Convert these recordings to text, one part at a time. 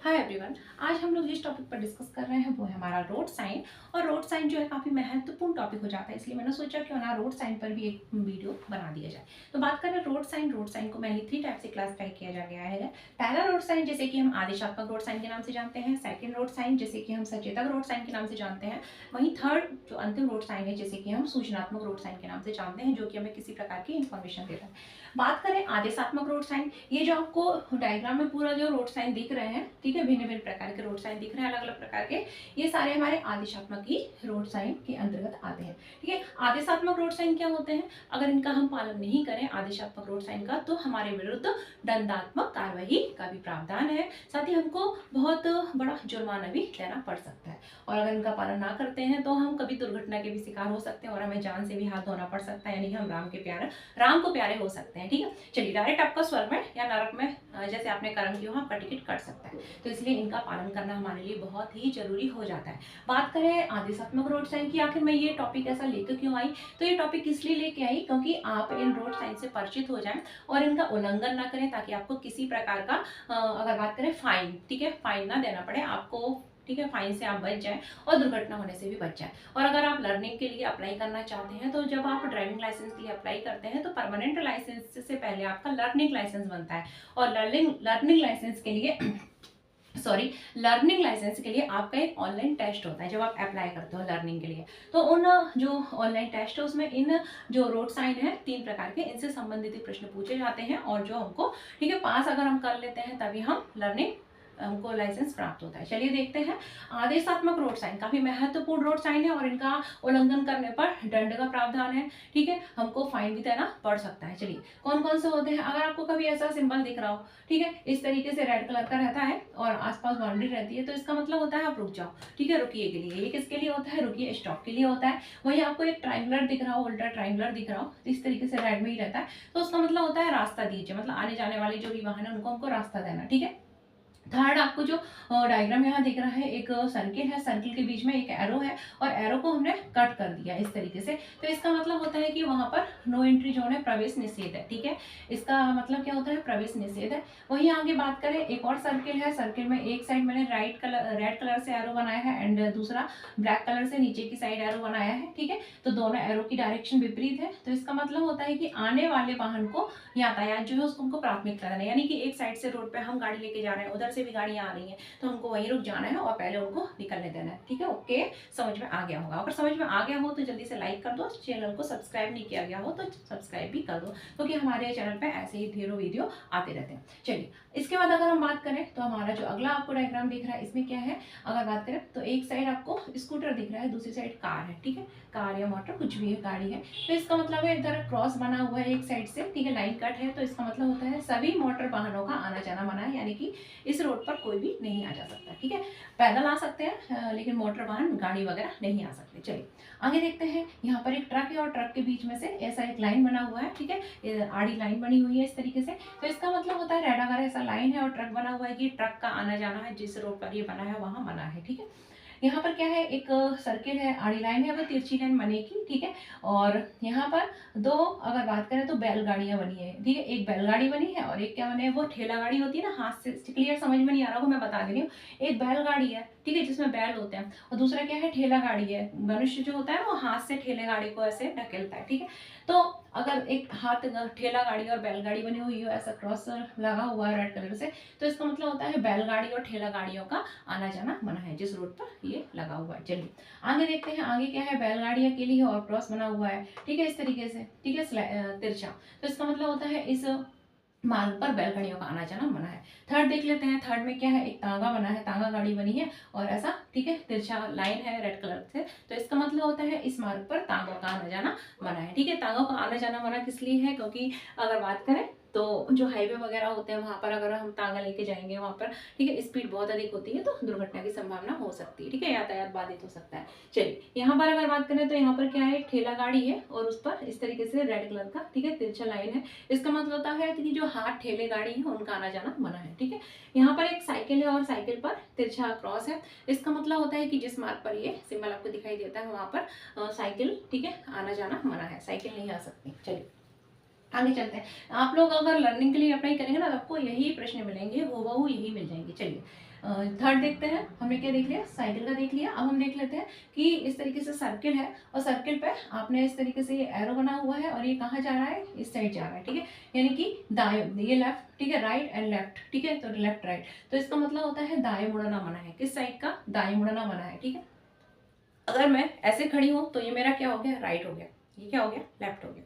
Hi everyone. आज हम लोग जिस टॉपिक पर डिस्कस कर रहे हैं वो है हमारा रोड साइन। और रोड साइन जो है काफ़ी महत्वपूर्ण टॉपिक हो जाता है, इसलिए मैंने सोचा क्यों ना रोड साइन पर भी एक वीडियो बना दिया जाए। तो बात करें रोड साइन को मेनली 3 टाइप से क्लासिफाई किया जा गया है। पहला रोड साइन जैसे कि हम आदेशात्मक रोड साइन के नाम से जानते हैं, सेकंड रोड साइन जैसे कि हम सचेतक रोड साइन के नाम से जानते हैं, वहीं थर्ड जो अंतिम रोड साइन है जैसे कि हम सूचनात्मक रोड साइन के नाम से जानते हैं, जो कि हमें किसी प्रकार की इंफॉर्मेशन देता है। बात करें आदेशात्मक रोड साइन, ये जो आपको डायग्राम में पूरा जो रोड साइन दिख रहे हैं, ठीक है, भिन्न भिन्न प्रकार के रोड साइन दिख रहे हैं, अलग अलग प्रकार के, ये सारे हमारे आदेशात्मक ही रोड साइन के अंतर्गत आते हैं। ठीक है, आदेशात्मक रोड साइन क्या होते हैं? अगर इनका हम पालन नहीं करें आदेशात्मक रोड साइन का, तो हमारे विरुद्ध दंडात्मक कार्रवाई का भी प्रावधान है, साथ ही हमको बहुत बड़ा जुर्माना भी देना पड़ सकता है। और अगर इनका पालन ना करते हैं तो हम कभी दुर्घटना के भी शिकार हो सकते हैं और हमें जान से भी हाथ धोना पड़ सकता है, यानी कि हम राम को प्यारे हो सकते हैं। ठीक है, चलिए डायरेक्ट आपका स्वर्ग में या नरक में जैसे आपने कर्म किया वहाँ आपका टिकट कट सकता है, तो इसलिए इनका पालन करना हमारे लिए बहुत ही जरूरी हो जाता है। बात करें आदेशात्मक रोड साइन की, आखिर मैं ये टॉपिक ऐसा लेकर क्यों आई? तो ये टॉपिक इसलिए लेके आई क्योंकि आप इन रोड साइन से परिचित हो जाएं और इनका उल्लंघन ना करें, ताकि आपको किसी प्रकार का अगर बात करें फाइन, ठीक है, फाइन ना देना पड़े आपको। ठीक है, फाइन से आप बच जाएं और दुर्घटना होने से भी बच जाएं। और अगर आप लर्निंग के लिए अप्लाई करना चाहते हैं, तो जब आप ड्राइविंग लाइसेंस के लिए अप्लाई करते हैं तो परमानेंट लाइसेंस से पहले आपका लर्निंग लाइसेंस बनता है। और लर्निंग लाइसेंस के लिए लर्निंग लाइसेंस के लिए आपका एक ऑनलाइन टेस्ट होता है जब आप अप्लाई करते हो लर्निंग के लिए। तो उन जो ऑनलाइन टेस्ट है उसमें इन जो रोड साइन है 3 प्रकार के, इनसे संबंधित प्रश्न पूछे जाते हैं, और जो हमको, ठीक है, पास अगर हम कर लेते हैं तभी हमको लाइसेंस प्राप्त होता है। चलिए देखते हैं आदेशात्मक रोड साइन, काफी महत्वपूर्ण रोड साइन है और इनका उल्लंघन करने पर दंड का प्रावधान है। ठीक है, हमको फाइन भी देना पड़ सकता है। चलिए कौन कौन से होते हैं? अगर आपको कभी ऐसा सिंबल दिख रहा हो, ठीक है, इस तरीके से रेड कलर का रहता है और आसपास बाउंड्री रहती है, तो इसका मतलब होता है आप रुक जाओ। ठीक है, रुकिए के लिए, ये किसके लिए होता है? रुकिए, स्टॉप के लिए होता है। वहीं आपको एक ट्राइंगुलर दिख रहा हो, उल्टा ट्राइंगुलर दिख रहा हो, इस तरीके से रेड में ही रहता है, तो उसका मतलब होता है रास्ता दीजिए, मतलब आने जाने वाले जो भी वाहन है उनको हमको रास्ता देना। ठीक है, थर्ड आपको जो डायग्राम यहाँ दिख रहा है, एक सर्किल है, सर्किल के बीच में एक एरो है और एरो को हमने कट कर दिया इस तरीके से, तो इसका मतलब होता है कि वहां पर नो एंट्री जोन है, प्रवेश निषेध है। ठीक है, इसका मतलब क्या होता है? प्रवेश निषेध है। वहीं आगे बात करें, एक और सर्किल है, सर्किल में एक साइड मैंने रेड कलर से एरो बनाया है एंड दूसरा ब्लैक कलर से नीचे की साइड एरो बनाया है। ठीक है, तो दोनों एरो की डायरेक्शन विपरीत है, तो इसका मतलब होता है कि आने वाले वाहन को यातायात जो है उसको हमको प्राथमिकता देना है, यानी कि एक साइड से रोड पे हम गाड़ी लेके जा रहे हैं, उधर से भी गाड़ियां आ रही हैं, तो हमको वहीं रुक जाना है और पहले उनको निकलने देना है। ठीक है, ओके, समझ में आ गया होगा। अगर समझ में आ गया हो तो जल्दी से लाइक कर दो, चैनल को सब्सक्राइब नहीं किया गया हो तो सब्सक्राइब भी कर दो, क्योंकि हमारे चैनल पे ऐसे ही ढेरों वीडियो आते रहते हैं। चलिए इसके बाद अगर हम बात करें तो हमारा जो अगला आपको डायग्राम दिख रहा है, इसमें क्या है? अगर बात करें तो एक साइड आपको स्कूटर दिख रहा है, दूसरी साइड कार है। ठीक है, कार या मोटर कुछ भी है, गाड़ी है, तो इसका मतलब है इधर क्रॉस बना हुआ है एक साइड से, ठीक है, लाइन कट है, तो इसका मतलब होता है सभी मोटर वाहनों का आना जाना मना है, यानी कि इस रोड पर कोई भी नहीं आ जा सकता। ठीक है, पैदल आ सकते हैं लेकिन मोटर वाहन गाड़ी वगैरह नहीं आ सकते। चलिए आगे देखते हैं, यहाँ पर एक ट्रक है और ट्रक के बीच में से ऐसा एक लाइन बना हुआ है। ठीक है, ये आड़ी लाइन बनी हुई है इस तरीके से, तो इसका मतलब होता है रेड अगर ऐसा लाइन है और ट्रक बना हुआ है कि ट्रक का आना जाना है, जिस रोड पर ये बना है वहां मना है। ठीक है, यहाँ पर क्या है? एक सर्किल है, आड़ी लाइन है, वो तिरछी लाइन बनेगी। ठीक है, और यहाँ पर दो अगर बात करें तो बैलगाड़ियां बनी है। ठीक है, एक बैलगाड़ी बनी है और एक क्या बने है? वो ठेला गाड़ी होती है ना, हाथ से, क्लियर समझ में नहीं आ रहा हो मैं बता दे रही हूँ। एक बैलगाड़ी है, ठीक है, जिसमें बैल होते हैं, और दूसरा क्या है? ठेला गाड़ी है। मनुष्य जो होता है वो हाथ से ठेले गाड़ी को ऐसे ढकेलता है। ठीक है, तो अगर एक हाथ ठेला गाड़ी और बैलगाड़ी बनी हुई हो, ऐसा क्रॉस लगा हुआ है रेड कलर से, तो इसका मतलब होता है बैलगाड़ी और ठेला गाड़ियों का आना जाना मना है जिस रोड पर ये लगा हुआ है। चलिए आगे देखते हैं, आगे क्या है? बैलगाड़ी अकेली है और क्रॉस बना हुआ है। ठीक है, इस तरीके से, ठीक है, तिरछा, तो इसका मतलब होता है इस मार्ग पर बैलगाड़ियों का आना जाना मना है। थर्ड देख लेते हैं, थर्ड में क्या है? एक तांगा बना है, तांगा गाड़ी बनी है और ऐसा, ठीक है, तिरछा लाइन है रेड कलर से, तो इसका मतलब होता है इस मार्ग पर तांगों का आना जाना मना है। ठीक है, तांगों का आना जाना मना किस लिए है? क्योंकि अगर बात करें तो जो हाईवे वगैरह होते हैं वहां पर अगर हम तांगा लेके जाएंगे वहां पर, ठीक है, स्पीड बहुत अधिक होती है, तो दुर्घटना की संभावना हो सकती है। ठीक है, यातायात बाधित हो सकता है। चलिए यहाँ पर अगर बात करें तो यहाँ पर क्या है? एक ठेला गाड़ी है और उस पर इस तरीके से रेड कलर का, ठीक है, तिरछा लाइन है, इसका मतलब होता है कि जो हाथ ठेले गाड़ी है उनका आना जाना मना है। ठीक है, यहाँ पर एक साइकिल है और साइकिल पर तिरछा क्रॉस है, इसका मतलब होता है कि जिस मार्ग पर ये सिंबल आपको दिखाई देता है वहां पर साइकिल, ठीक है, आना जाना मना है, साइकिल नहीं आ सकती। चलिए आगे चलते हैं। आप लोग अगर लर्निंग के लिए अप्लाई करेंगे ना तो आपको यही प्रश्न मिलेंगे, हूबहू यही मिल जाएंगे। चलिए थर्ड देखते हैं, हमने क्या देख लिया, साइकिल का देख लिया। अब हम देख लेते हैं कि इस तरीके से सर्किल है और सर्किल पे आपने इस तरीके से ये एरो बना हुआ है और ये कहाँ जा रहा है, इस साइड जा रहा है, ठीक है, यानी कि दाएं, ये लेफ्ट, ठीक है, राइट एंड लेफ्ट, ठीक है, तो लेफ्ट राइट, तो इसका मतलब होता है दाएं मुड़ना मना है। किस साइड का, दाएं मुड़ना मना है, ठीक है। अगर मैं ऐसे खड़ी हूँ तो ये मेरा क्या हो गया, राइट हो गया, ये क्या हो गया, लेफ्ट हो गया।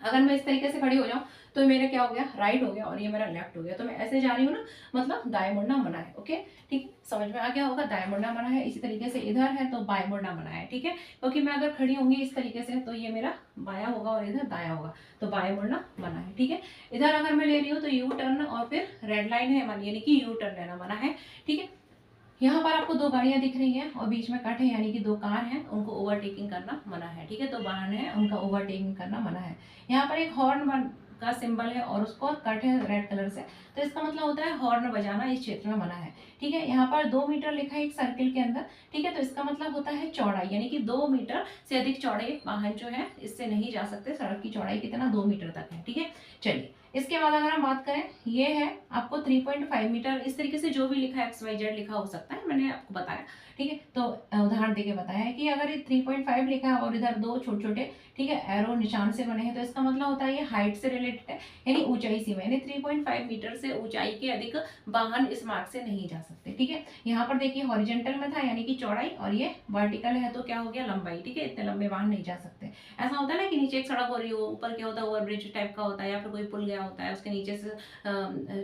अगर मैं इस तरीके से खड़ी हो जाऊं तो मेरा क्या हो गया, राइट हो गया और ये मेरा लेफ्ट हो गया। तो मैं ऐसे जा रही हूँ ना, मतलब दाएं मुड़ना मना है। ओके, ठीक, समझ में आ गया होगा, दाएं मुड़ना मना है। इसी तरीके से इधर है तो बाएं मुड़ना मना है, ठीक है, क्योंकि मैं अगर खड़ी होंगी इस तरीके से तो ये मेरा बायां होगा और इधर दायां होगा, तो बाएं मुड़ना मना है, ठीक है। इधर अगर मैं ले रही हूँ तो यू टर्न और फिर रेड लाइन है यानी कि यू टर्न लेना मना है, ठीक है। यहाँ पर आपको दो गाड़ियां दिख रही हैं और बीच में कट है यानी कि दो कार हैं, उनको ओवरटेकिंग करना मना है, ठीक है, तो वाहन है उनका ओवरटेकिंग करना मना है। यहाँ पर एक हॉर्न का सिंबल है और उसको कट है रेड कलर से, तो इसका मतलब होता है हॉर्न बजाना इस क्षेत्र में मना है, ठीक है। यहाँ पर 2 मीटर लिखा है एक सर्किल के अंदर, ठीक है, तो इसका मतलब होता है चौड़ाई, यानी कि 2 मीटर से अधिक चौड़े वाहन जो है इससे नहीं जा सकते। सड़क की चौड़ाई कितना, 2 मीटर तक है, ठीक है। चलिए, इसके बाद अगर हम बात करें, ये है आपको 3.5 मीटर, इस तरीके से जो भी लिखा है XYZ लिखा हो सकता है, मैंने आपको बताया, ठीक है। तो उदाहरण देके बताया है कि अगर ये 3.5 लिखा है और इधर दो छोटे छोटे, ठीक है, एरो निशान से बने हैं, तो इसका मतलब होता है ये हाइट से रिलेटेड है, यानी ऊंचाई सीमा, यानी 3.5 मीटर से ऊंचाई के अधिक वाहन इस मार्ग से नहीं जा सकते, ठीक है। यहाँ पर देखिए हॉरिजेंटल में था यानी कि चौड़ाई, और ये वर्टिकल है तो क्या हो गया, लंबाई, ठीक है, इतने लंबे वाहन नहीं जा सकते। ऐसा होता है ना कि नीचे एक सड़क हो रही हो, ऊपर क्या होता है, ओवर ब्रिज टाइप का होता है या फिर कोई पुल गया होता है, उसके नीचे से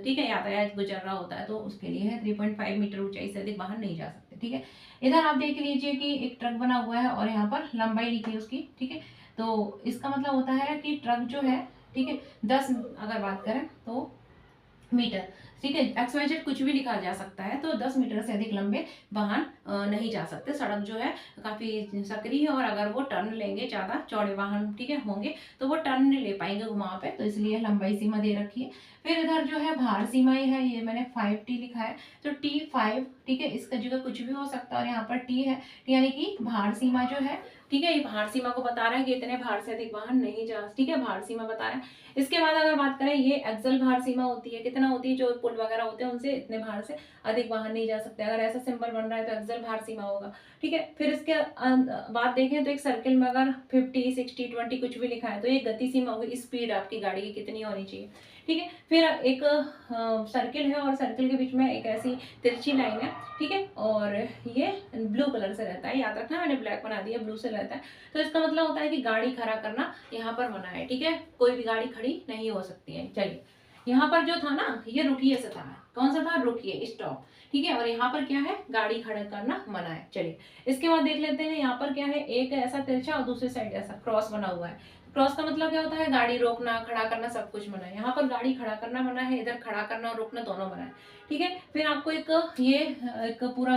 ठीक है यातायात गुजर रहा होता है, तो उसके लिए है 3.5 मीटर ऊंचाई से अधिक वाहन नहीं जा सकते, ठीक है। इधर आप देख लीजिए कि एक ट्रक बना हुआ है और यहाँ पर लंबाई लिखी है उसकी, ठीक है, तो इसका मतलब होता है कि ट्रक जो है, ठीक है, 10 अगर बात करें तो मीटर, ठीक है, XYZ कुछ भी लिखा जा सकता है, तो 10 मीटर से अधिक लंबे वाहन नहीं जा सकते। सड़क जो है काफी सक्रिय है और अगर वो टर्न लेंगे, ज्यादा चौड़े वाहन, ठीक है, होंगे तो वो टर्न नहीं ले पाएंगे घुमाव पे, तो इसलिए लंबाई सीमा दे रखी है। फिर इधर जो है भार सीमाएं है, ये मैंने 5T लिखा है, तो T5, ठीक है, इसका जगह कुछ भी हो सकता है और यहाँ पर T है, यानी कि भार सीमा जो है, ठीक है, ये भार सीमा को बता रहा है कि इतने भार से अधिक वाहन नहीं जा, ठीक है, भार सीमा बता रहा है। इसके बाद अगर बात करें, ये एक्सल भार सीमा होती है, कितना होती है, जो पुल वगैरह होते हैं उनसे इतने भार से अधिक वाहन नहीं जा सकते। अगर ऐसा सिंबल बन रहा है तो एक्सल भार सीमा होगा, ठीक है। फिर इसके बाद देखें तो एक सर्किल में अगर 50, 60, 20 कुछ भी लिखा है तो ये गति सीमा होगी, स्पीड आपकी गाड़ी की कितनी होनी चाहिए, ठीक है। फिर एक सर्किल है और सर्किल के बीच में एक ऐसी तिरछी लाइन है, ठीक है, और ये ब्लू कलर से रहता है, याद रखना, मैंने ब्लैक बना दिया, ब्लू से रहता है, तो इसका मतलब होता है कि गाड़ी खड़ा करना यहाँ पर मना है, ठीक है, कोई भी गाड़ी खड़ी नहीं हो सकती है। चलिए, यहाँ पर जो था ना, ये रुकिए से था, कौन सा था, रुकिए, स्टॉप, ठीक है, और यहाँ पर क्या है, गाड़ी खड़ा करना मना है। चलिए, इसके बाद देख लेते हैं, यहाँ पर क्या है, एक ऐसा तिरछा और दूसरी साइड ऐसा क्रॉस बना हुआ है। क्रॉस का मतलब क्या होता है, गाड़ी रोकना, खड़ा करना, सब कुछ मना है। यहाँ पर गाड़ी खड़ा करना मना है, इधर खड़ा करना और रोकना दोनों मना है, ठीक है। फिर आपको ये एक पूरा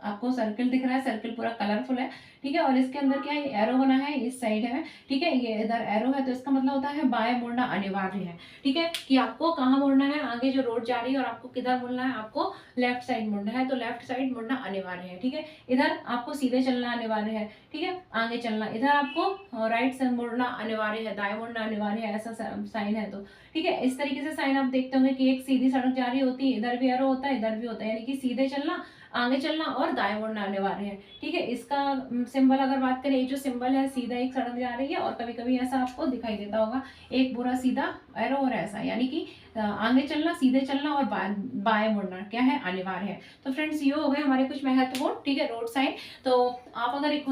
आपको सर्किल दिख रहा है, सर्किल पूरा कलरफुल है, ठीक है, और इसके अंदर क्या है, एरो बना है, इस साइड है, ठीक है, ये इधर एरो है, तो इसका मतलब होता है बाएं मुड़ना अनिवार्य है, ठीक है, कि आपको कहाँ मुड़ना है, आगे जो रोड जा रही है और आपको किधर मुड़ना है, आपको लेफ्ट साइड मुड़ना है, तो लेफ्ट साइड मुड़ना अनिवार्य है, ठीक है। इधर आपको सीधे चलना अनिवार्य है, ठीक है, आगे चलना, इधर आपको राइट से मुड़ना अनिवार्य है, दाएं मुड़ना अनिवार्य है, ऐसा साइन है, तो ठीक है, इस तरीके से साइन आप देखते होंगे कि एक सीधी सड़क जा रही होती है, इधर भी एरो होता है, इधर भी होता है, यानी कि सीधे चलना, आगे चलना और दाएं मुड़ना अनिवार्य है, ठीक है। इसका सिंबल अगर बात करें, ये जो सिंबल है, सीधा एक सड़क जा रही है और कभी कभी ऐसा आपको दिखाई देता होगा, एक पूरा सीधा एरो और ऐसा, यानी कि आगे चलना, सीधे चलना और बाएं मुड़ना क्या है, अनिवार्य है। तो फ्रेंड्स, ये हो गए हमारे कुछ महत्वपूर्ण, ठीक है, रोड साइन। तो आप अगर एक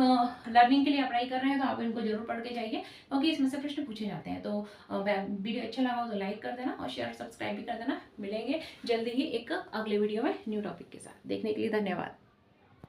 लर्निंग के लिए अप्लाई कर रहे हैं तो आप इनको जरूर पढ़ के जाइए, क्योंकि इसमें से प्रश्न पूछे जाते हैं। तो वीडियो अच्छा लगा हो तो लाइक कर देना और शेयर सब्सक्राइब भी कर देना। मिलेंगे जल्दी ही एक अगले वीडियो में न्यू टॉपिक के साथ। देखने के लिए धन्यवाद।